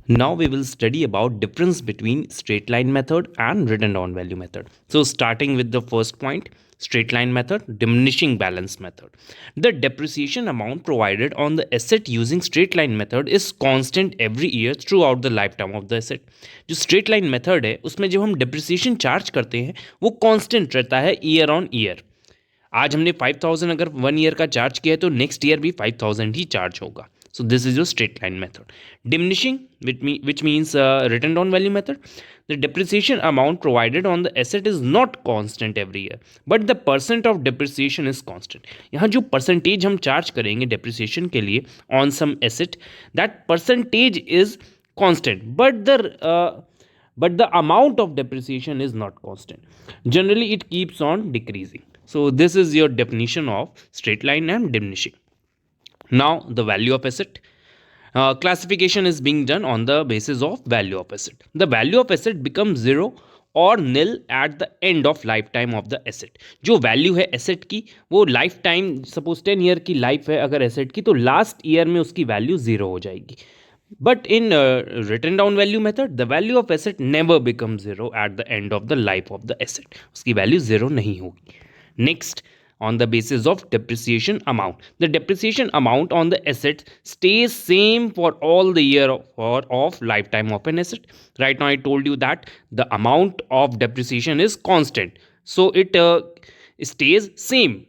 Now we will study about difference between straight line method and written down value method. So starting with the first point, straight line method, diminishing balance method. The depreciation amount provided on the asset using straight line method is constant every year throughout the lifetime of the asset. जो straight line method है उसमें जब हम depreciation charge करते हैं वो constant रहता है year on year. आज हमने 5000 अगर 1 ईयर का चार्ज किया है तो नेक्स्ट ईयर भी 5000 ही चार्ज होगा. So this is your straight line method. Diminishing, which means written down value method. The depreciation amount provided on the asset is not constant every year, but the percent of depreciation is constant. यहाँ जो percentage हम charge करेंगे depreciation के लिए on some asset, that percentage is constant, but the amount of depreciation is not constant. Generally, it keeps on decreasing. So this is your definition of straight line and diminishing. Now the value of asset. Classification is being done on the basis of value of asset. The value of asset becomes zero और nil at the end of lifetime of the asset. जो value है asset की वो lifetime, suppose 10 year की life है अगर asset की, तो last year में उसकी value zero हो जाएगी. But in written down value method, the value of asset never becomes zero at the end of the life of the asset. उसकी value zero नहीं होगी. Next, on the basis of depreciation amount, the depreciation amount on the asset stays same for all the year of lifetime of an asset. Right now I told you that the amount of depreciation is constant, so it stays same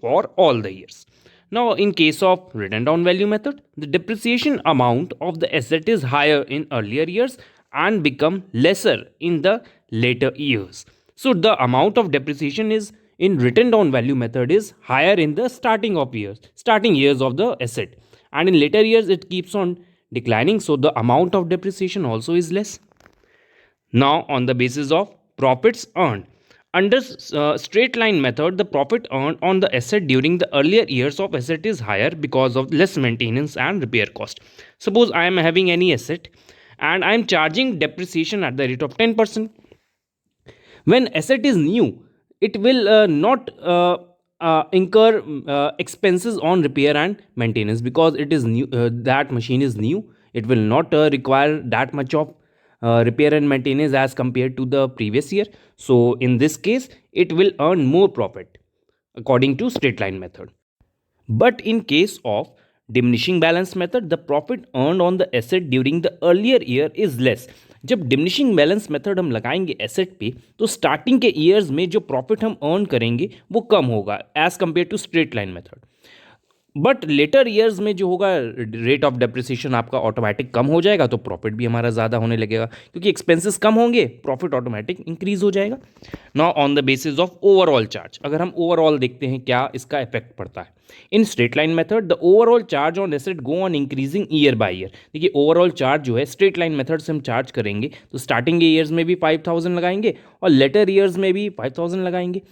for all the years. Now in case of written down value method, the depreciation amount of the asset is higher in earlier years and become lesser in the later years. So the amount of depreciation is in written down value method is higher in the starting years of the asset, and in later years it keeps on declining, so the amount of depreciation also is less. Now on the basis of profits earned, under straight line method, the profit earned on the asset during the earlier years of asset is higher because of less maintenance and repair cost. Suppose I am having any asset and I am charging depreciation at the rate of 10%. When asset is new, it will not incur expenses on repair and maintenance because it is new, that machine is new. It will not require that much of repair and maintenance as compared to the previous year. So in this case it will earn more profit according to straight line method. But in case of diminishing balance method, the profit earned on the asset during the earlier year is less. जब diminishing balance method हम लगाएंगे asset पे तो starting के years में जो profit हम earn करेंगे वो कम होगा as compare to straight line method. But later years में जो होगा रेट ऑफ डेप्रिसिएशन आपका ऑटोमेटिक कम हो जाएगा तो प्रॉफिट भी हमारा ज़्यादा होने लगेगा क्योंकि एक्सपेंसेस कम होंगे, प्रॉफिट ऑटोमेटिक इंक्रीज हो जाएगा. Now on the basis of overall charge, अगर हम ओवरऑल देखते हैं क्या इसका इफेक्ट पड़ता है. In straight line method the overall charge on asset go on increasing year by year. देखिए ओवरऑल चार्ज जो है स्ट्रेट लाइन मेथड से हम चार्ज करेंगे तो स्टार्टिंग के ईयर्स में भी 5000 लगाएंगे और लेटर ईयर्स में भी 5000 लगाएंगे.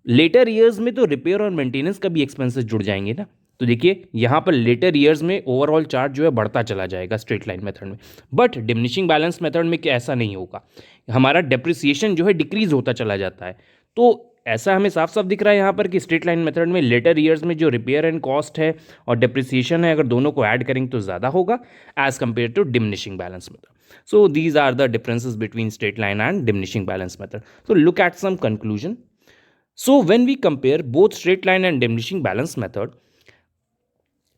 लेटर ईयर्स में तो रिपेयर और मेंटेनेंस का भी एक्सपेंसेस जुड़ जाएंगे ना. तो देखिए यहाँ पर लेटर ईयर्स में ओवरऑल चार्ज जो है बढ़ता चला जाएगा स्ट्रेट लाइन मेथड में. बट डिमिनिशिंग बैलेंस मेथड में क्या ऐसा नहीं होगा, हमारा डेप्रिसिएशन जो है डिक्रीज होता चला जाता है. तो ऐसा हमें साफ साफ दिख रहा है यहाँ पर कि स्ट्रेट लाइन मेथड में लेटर ईयर्स में जो रिपेयर एंड कॉस्ट है और डेप्रिसिएशन है अगर दोनों को ऐड करेंगे तो ज़्यादा होगा as compare to diminishing balance method. So these are the differences between straight line and diminishing balance method. So look at some conclusion. So when we compare both straight line and diminishing balance method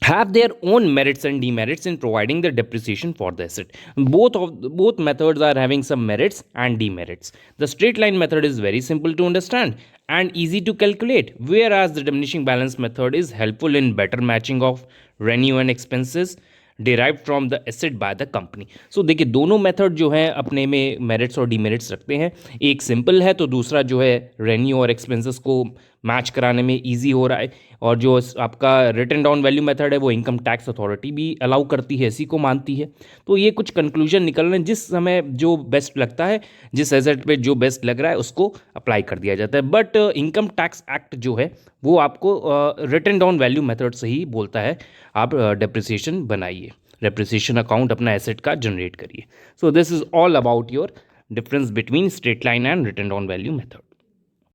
have their own merits and demerits in providing the depreciation for the asset. Both methods are having some merits and demerits. The straight line method is very simple to understand and easy to calculate, whereas the diminishing balance method is helpful in better matching of revenue and expenses derive from the asset by the company. So देखिए दोनों method जो है अपने में merits और demerits रखते हैं. एक सिंपल है तो दूसरा जो है रेवेन्यू और एक्सपेंसेस को मैच कराने में इजी हो रहा है. और जो आपका रिटन डाउन वैल्यू मेथड है वो इनकम टैक्स अथॉरिटी भी अलाउ करती है, इसी को मानती है. तो ये कुछ कंक्लूजन निकल रहे हैं, जिस समय जो बेस्ट लगता है, जिस एसेट पे जो बेस्ट लग रहा है उसको अप्लाई कर दिया जाता है. बट इनकम टैक्स एक्ट जो है वो आपको रिटन डाउन वैल्यू मेथड से ही बोलता है आप डेप्रिसिएशन बनाइए, डेप्रिसिएशन अकाउंट अपना एसेट का जनरेट करिए. So this is all about your difference between straight line and written down value method.